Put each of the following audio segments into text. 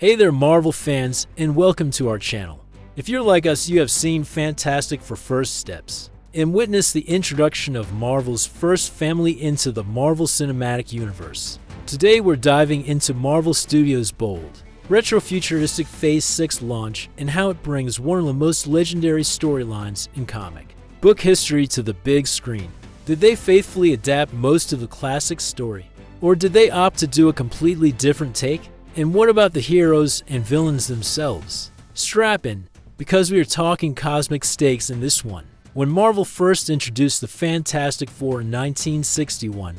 Hey there, Marvel fans, and welcome to our channel. If you're like us, you have seen Fantastic Four First Steps and witnessed the introduction of Marvel's first family into the Marvel Cinematic Universe. Today we're diving into Marvel Studios' bold, retro-futuristic Phase 6 launch and how it brings one of the most legendary storylines in comic book history to the big screen. Did they faithfully adapt most of the classic story? Or did they opt to do a completely different take? And what about the heroes and villains themselves? Strap in, because we are talking cosmic stakes in this one. When Marvel first introduced the Fantastic Four in 1961,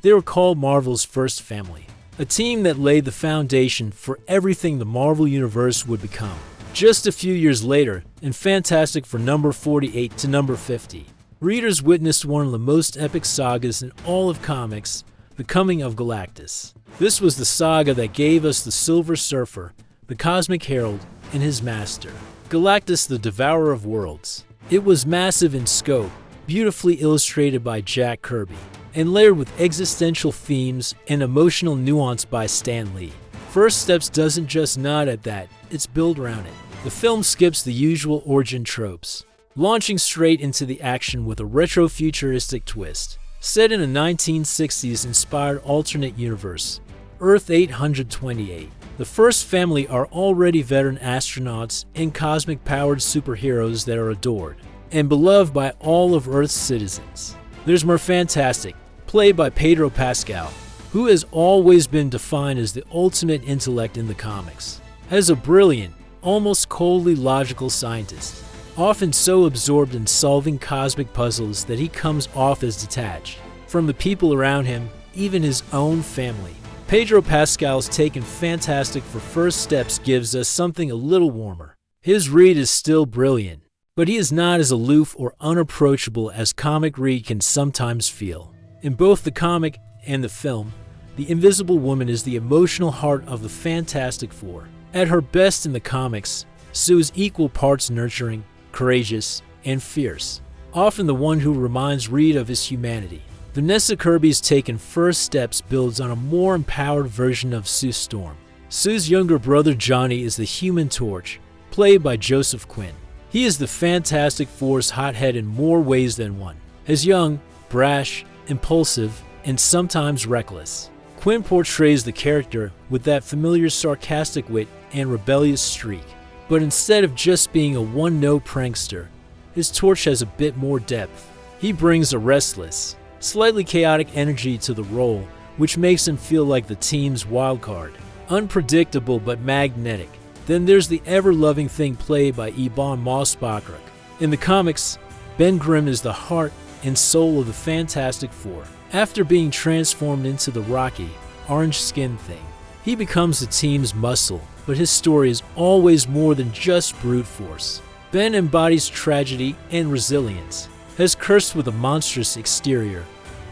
they were called Marvel's first family, a team that laid the foundation for everything the Marvel Universe would become. Just a few years later, in Fantastic Four number 48 to number 50, readers witnessed one of the most epic sagas in all of comics, the Coming of Galactus. This was the saga that gave us the Silver Surfer, the Cosmic Herald, and his master, Galactus the Devourer of Worlds. It was massive in scope, beautifully illustrated by Jack Kirby, and layered with existential themes and emotional nuance by Stan Lee. First Steps doesn't just nod at that, it's built around it. The film skips the usual origin tropes, launching straight into the action with a retro-futuristic twist. Set in a 1960s-inspired alternate universe, Earth 828, the first family are already veteran astronauts and cosmic-powered superheroes that are adored and beloved by all of Earth's citizens. There's more Fantastic, played by Pedro Pascal, who has always been defined as the ultimate intellect in the comics, as a brilliant, almost coldly logical scientist, often so absorbed in solving cosmic puzzles that he comes off as detached from the people around him, even his own family. Pedro Pascal's take in Fantastic Four First Steps gives us something a little warmer. His Reed is still brilliant, but he is not as aloof or unapproachable as comic Reed can sometimes feel. In both the comic and the film, the Invisible Woman is the emotional heart of the Fantastic Four. At her best in the comics, Sue is equal parts nurturing, courageous, and fierce, often the one who reminds Reed of his humanity. Vanessa Kirby's take in First Steps builds on a more empowered version of Sue Storm. Sue's younger brother Johnny is the Human Torch, played by Joseph Quinn. He is the Fantastic Four's hothead in more ways than one. As young, brash, impulsive, and sometimes reckless, Quinn portrays the character with that familiar sarcastic wit and rebellious streak. But instead of just being a one-note prankster, his Torch has a bit more depth. He brings a restless, slightly chaotic energy to the role, which makes him feel like the team's wildcard. Unpredictable but magnetic. Then there's the ever-loving thing played by Ebon Moss-Bachrach. In the comics, Ben Grimm is the heart and soul of the Fantastic Four. After being transformed into the rocky, orange-skinned thing, he becomes the team's muscle, but his story is always more than just brute force. Ben embodies tragedy and resilience, has cursed with a monstrous exterior,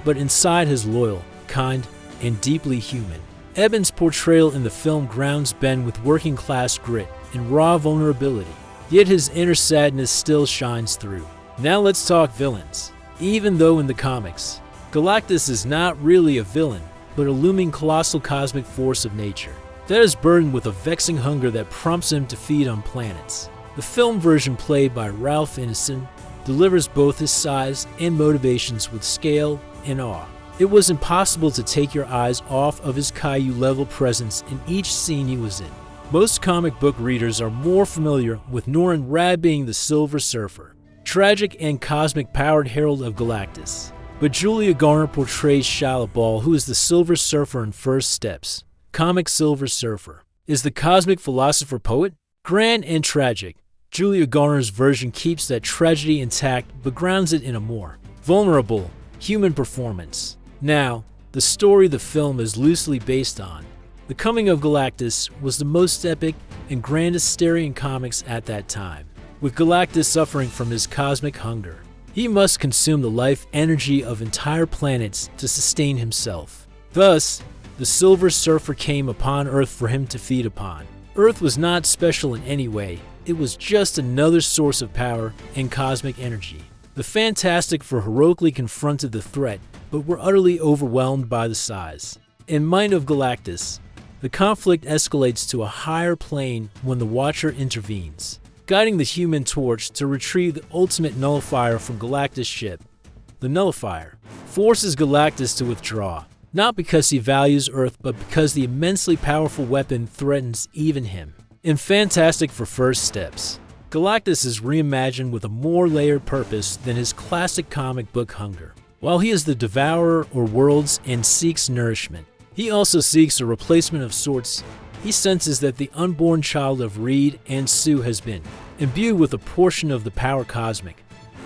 but inside is loyal, kind, and deeply human. Eben's portrayal in the film grounds Ben with working-class grit and raw vulnerability, yet his inner sadness still shines through. Now let's talk villains. Even though in the comics, Galactus is not really a villain, but a looming colossal cosmic force of nature that is burdened with a vexing hunger that prompts him to feed on planets. The film version, played by Ralph Ineson, delivers both his size and motivations with scale and awe. It was impossible to take your eyes off of his Caillou-level presence in each scene he was in. Most comic book readers are more familiar with Norrin Radd being the Silver Surfer, tragic and cosmic-powered herald of Galactus. But Julia Garner portrays Shia LaBeouf, who is the Silver Surfer in First Steps. Comic Silver Surfer is the cosmic philosopher poet. Grand and tragic, Julia Garner's version keeps that tragedy intact but grounds it in a more vulnerable, human performance. Now, the story the film is loosely based on, The Coming of Galactus, was the most epic and grandest story in comics at that time. With Galactus suffering from his cosmic hunger, he must consume the life energy of entire planets to sustain himself. Thus, the Silver Surfer came upon Earth for him to feed upon. Earth was not special in any way. It was just another source of power and cosmic energy. The Fantastic Four heroically confronted the threat, but were utterly overwhelmed by the size and might of Galactus. The conflict escalates to a higher plane when the Watcher intervenes, guiding the Human Torch to retrieve the ultimate nullifier from Galactus' ship. The nullifier forces Galactus to withdraw, not because he values Earth, but because the immensely powerful weapon threatens even him. In Fantastic for First Steps, Galactus is reimagined with a more layered purpose than his classic comic book hunger. While he is the devourer of worlds and seeks nourishment, he also seeks a replacement of sorts. He senses that the unborn child of Reed and Sue has been imbued with a portion of the power cosmic,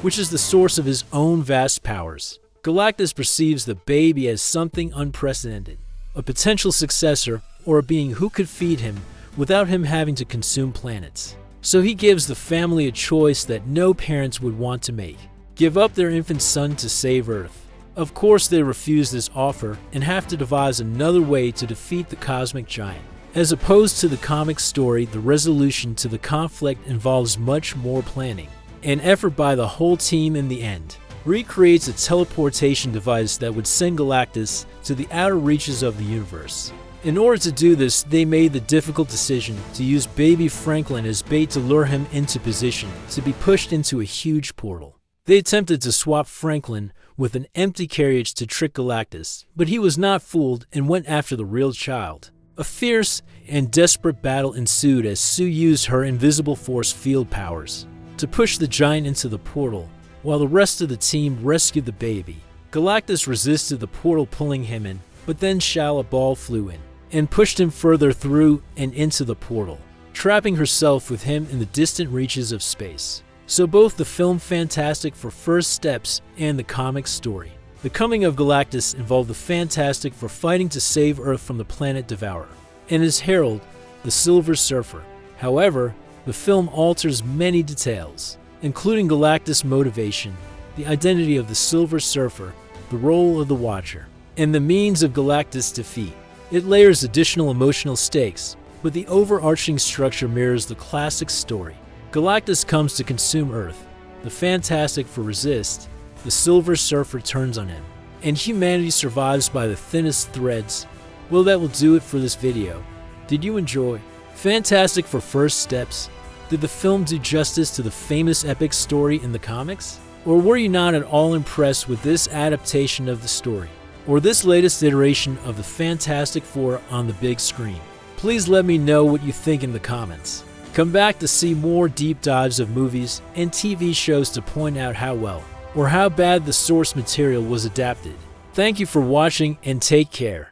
which is the source of his own vast powers. Galactus perceives the baby as something unprecedented, a potential successor or a being who could feed him without him having to consume planets. So he gives the family a choice that no parents would want to make: give up their infant son to save Earth. Of course, they refuse this offer and have to devise another way to defeat the cosmic giant. As opposed to the comic story, the resolution to the conflict involves much more planning and effort by the whole team. In the end, Reed creates a teleportation device that would send Galactus to the outer reaches of the universe. In order to do this, they made the difficult decision to use baby Franklin as bait to lure him into position to be pushed into a huge portal. They attempted to swap Franklin with an empty carriage to trick Galactus, but he was not fooled and went after the real child. A fierce and desperate battle ensued as Sue used her invisible force field powers to push the giant into the portal, while the rest of the team rescued the baby. Galactus resisted the portal pulling him in, but then Shala Ball flew in and pushed him further through and into the portal, trapping herself with him in the distant reaches of space. So both the film Fantastic for First Steps and the comic story, The Coming of Galactus, involved the Fantastic for fighting to save Earth from the planet Devourer and his herald, the Silver Surfer. However, the film alters many details, including Galactus' motivation, the identity of the Silver Surfer, the role of the Watcher, and the means of Galactus' defeat. It layers additional emotional stakes, but the overarching structure mirrors the classic story. Galactus comes to consume Earth, the Fantastic for resist, the Silver Surfer turns on him, and humanity survives by the thinnest threads. Well, that will do it for this video. Did you enjoy Fantastic for First Steps? Did the film do justice to the famous epic story in the comics? Or were you not at all impressed with this adaptation of the story, or this latest iteration of the Fantastic Four on the big screen? Please let me know what you think in the comments. Come back to see more deep dives of movies and TV shows to point out how well or how bad the source material was adapted. Thank you for watching and take care.